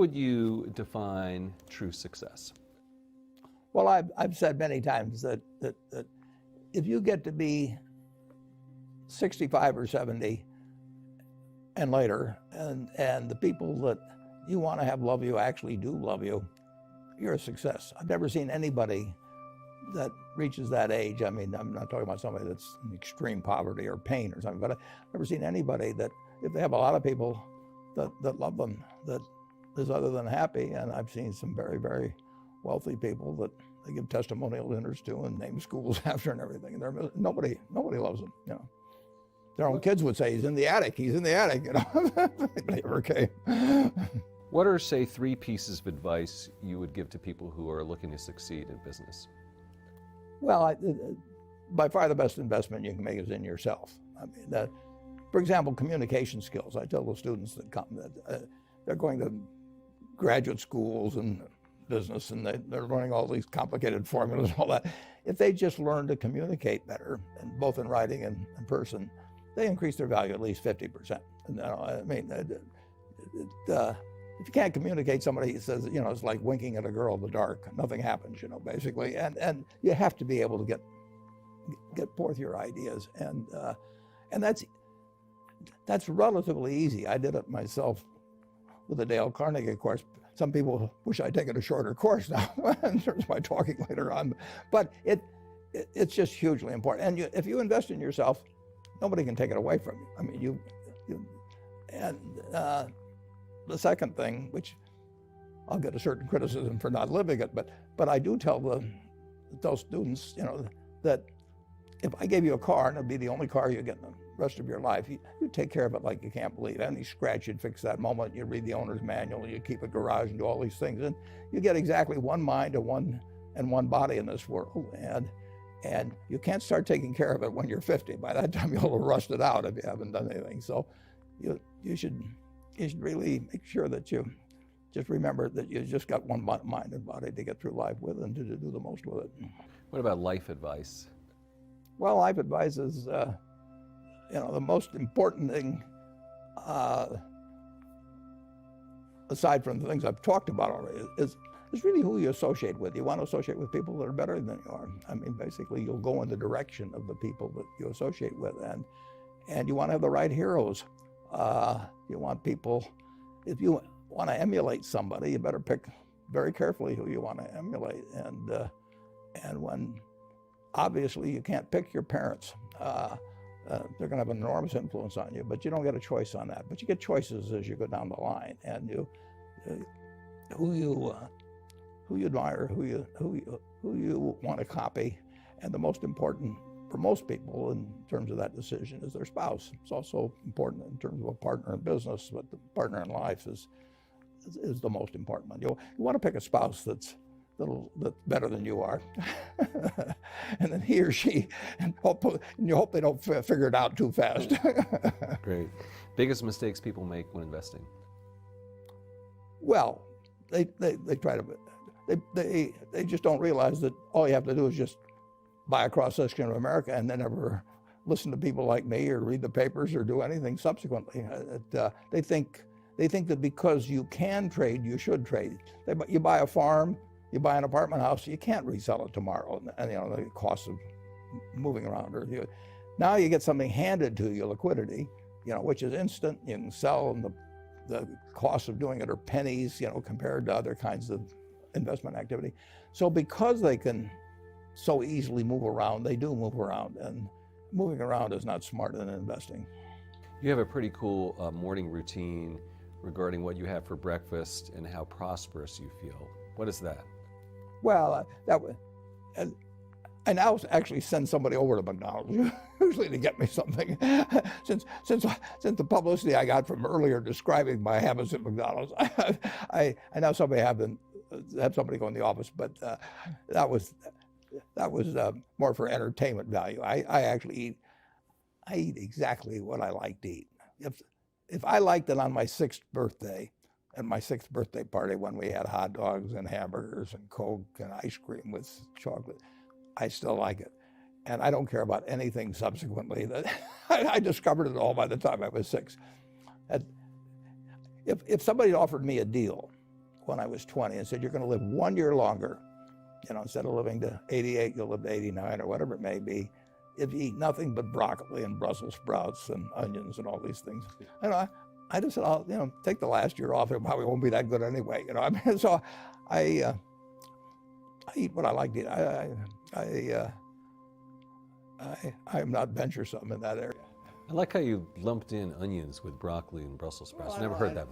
would you define true success? Well, I've said many times that if you get to be 65 or 70 and later, and the people that you want to have love you actually do love you, you're a success. I've never seen anybody that reaches that age. I mean, I'm not talking about somebody that's in extreme poverty or pain or something, but I've never seen anybody that, if they have a lot of people that love them, that is other than happy. And I've seen some very, very wealthy people that they give testimonial dinners to and name schools after and everything. And nobody loves them, you know. Their own kids would say, he's in the attic, you know. They never came. What are, say, 3 pieces of advice you would give to people who are looking to succeed in business? Well, by far the best investment you can make is in yourself. I mean, for example, communication skills. I tell the students that come that they're going to graduate schools and business, and they're learning all these complicated formulas and all that. If they just learn to communicate better, and both in writing and in person, they increase their value at least 50%. And, I mean, if you can't communicate, somebody says, you know, it's like winking at a girl in the dark. Nothing happens, you know, basically. And you have to be able to get forth your ideas, and that's relatively easy. I did it myself with the Dale Carnegie course. Some people wish I'd taken a shorter course now in terms of my talking later on, but it's just hugely important. And if you invest in yourself, nobody can take it away from you. I mean, the second thing, which I'll get a certain criticism for not living it, but I do tell those students, you know, that if I gave you a car and it'd be the only car you get in the rest of your life, you take care of it like you can't believe. Any scratch, you'd fix that moment. You read the owner's manual, you keep a garage and do all these things, and you get exactly one mind and one body in this world. And you can't start taking care of it when you're 50. By that time, you'll have rusted out if you haven't done anything. So you should really make sure that you just remember that you just got one mind and body to get through life with and to do the most with it. What about life advice? Well, life advice is, you know, the most important thing, aside from the things I've talked about already, is really who you associate with. You want to associate with people that are better than you are. I mean, basically, you'll go in the direction of the people that you associate with, and you want to have the right heroes. You want people, if you want to emulate somebody, you better pick very carefully who you want to emulate. And when, obviously, you can't pick your parents. They're going to have an enormous influence on you, but you don't get a choice on that. But you get choices as you go down the line, and who you admire, who you want to copy, and the most important for most people in terms of that decision is their spouse. It's also important in terms of a partner in business, but the partner in life is the most important one. You want to pick a spouse that's better than you are, and then he or she, and you hope they don't figure it out too fast. Great. Biggest mistakes people make when investing? Well, they try to, they just don't realize that all you have to do is just buy a cross-section of America and then never listen to people like me or read the papers or do anything subsequently. They think that because you can trade, you should trade. You buy a farm, you buy an apartment house, you can't resell it tomorrow, and you know the cost of moving around. Now you get something handed to you, liquidity, you know, which is instant. You can sell, and the cost of doing it are pennies, you know, compared to other kinds of investment activity. So because they can so easily move around, they do move around, and moving around is not smarter than investing. You have a pretty cool morning routine regarding what you have for breakfast and how prosperous you feel. What is that? Well, I now actually send somebody over to McDonald's, usually to get me something. Since the publicity I got from earlier describing my habits at McDonald's, I now have somebody go in the office, but that was more for entertainment value. I actually eat exactly what I like to eat. If I liked it on my 6th birthday, at my 6th birthday party when we had hot dogs and hamburgers and Coke and ice cream with chocolate, I still like it. And I don't care about anything subsequently. I discovered it all by the time I was 6. If somebody offered me a deal when I was 20 and said, you're going to live 1 year longer. Instead of living to 88, you'll live to 89 or whatever it may be. If you eat nothing but broccoli and Brussels sprouts and onions and all these things. I just said, I'll take the last year off. It probably won't be that good anyway. So I eat what I like to eat. I'm not venturesome in that area. I like how you lumped in onions with broccoli and Brussels sprouts. Never heard that.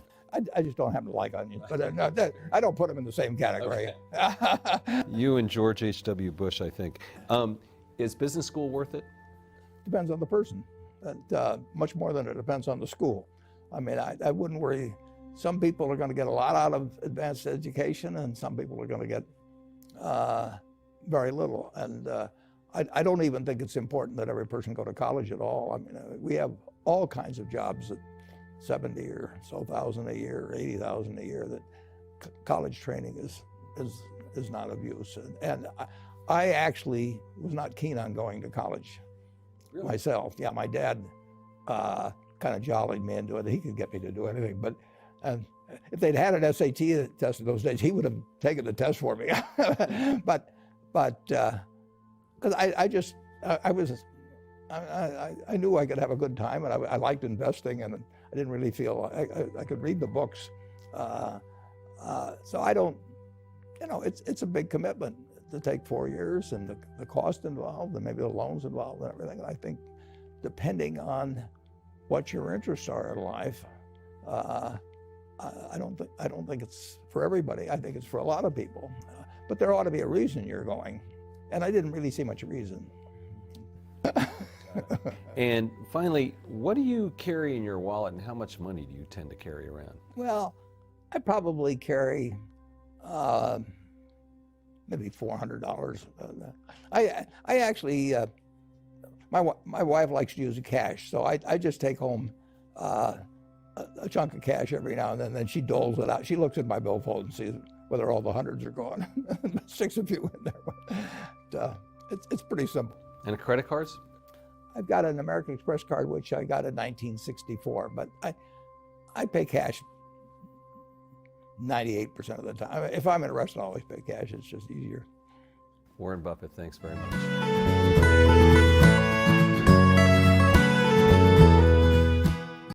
I just don't happen to like onions, but no, I don't put them in the same category. Okay. You and George H.W. Bush, I think. Is business school worth it? Depends on the person, much more than it depends on the school. I mean, I wouldn't worry. Some people are going to get a lot out of advanced education, and some people are going to get very little. And I don't even think it's important that every person go to college at all. I mean, we have all kinds of jobs at 70 or so thousand a year, or 80,000 a year, that college training is not of use. And I actually was not keen on going to college myself. Yeah, my dad kind of jollied me into it. He could get me to do anything, but if they'd had an SAT test in those days, he would have taken the test for me. but because I knew I could have a good time, and I liked investing, and I didn't really feel I could read the books. So I don't, it's a big commitment to take 4 years, and the cost involved, and maybe the loans involved, and everything. And I think, depending on what your interests are in life, I don't think it's for everybody. I think it's for a lot of people, but there ought to be a reason you're going, and I didn't really see much reason. And finally, what do you carry in your wallet, and how much money do you tend to carry around? Well, I probably carry maybe $400. I actually, my wife likes to use cash, so I just take home a chunk of cash every now and then she doles it out. She looks at my billfold and sees whether all the hundreds are gone. Sticks a few in there. But, it's pretty simple. And credit cards? I've got an American Express card, which I got in 1964, but I pay cash 98% of the time. If I'm in a restaurant, I always pay cash. It's just easier. Warren Buffett, thanks very much.